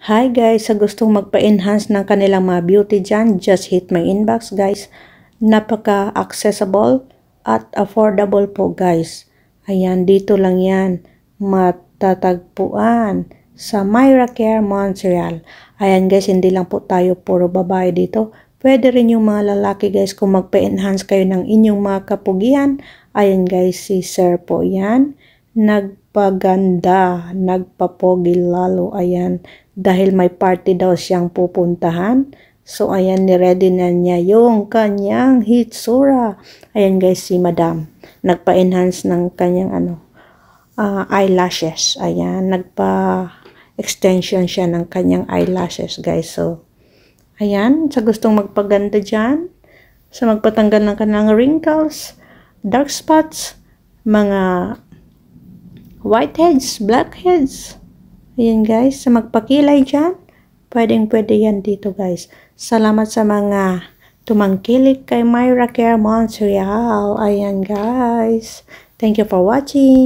Hi guys, sa gustong magpa-enhance ng kanilang mga beauty dyan, just hit my inbox guys. Napaka-accessible at affordable po guys. Ayan, dito lang yan. Matatagpuan sa Myra Care Montreal. Ayan guys, hindi lang po tayo puro babae dito. Pwede rin yung mga lalaki guys kung magpa-enhance kayo ng inyong mga kapugian. Ayan guys, si Sir po yan. Nagpaganda, nagpapogi lalo. Ayan. Dahil may party daw siyang pupuntahan. So, ayan, niready na niya yung kanyang hitsura. Ayan guys, si Madam. Nagpa-enhance ng kanyang eyelashes. Ayan, nagpa-extension siya ng kanyang eyelashes guys. So, ayan, sa gustong magpaganda dyan, sa magpatanggal ng kanyang wrinkles, dark spots, mga whiteheads, blackheads. Ayan guys, sa magpakilay dyan, pwedeng-pwede yan dito guys. Salamat sa mga tumangkilik kay Myra Care Montreal. Ayan guys. Thank you for watching.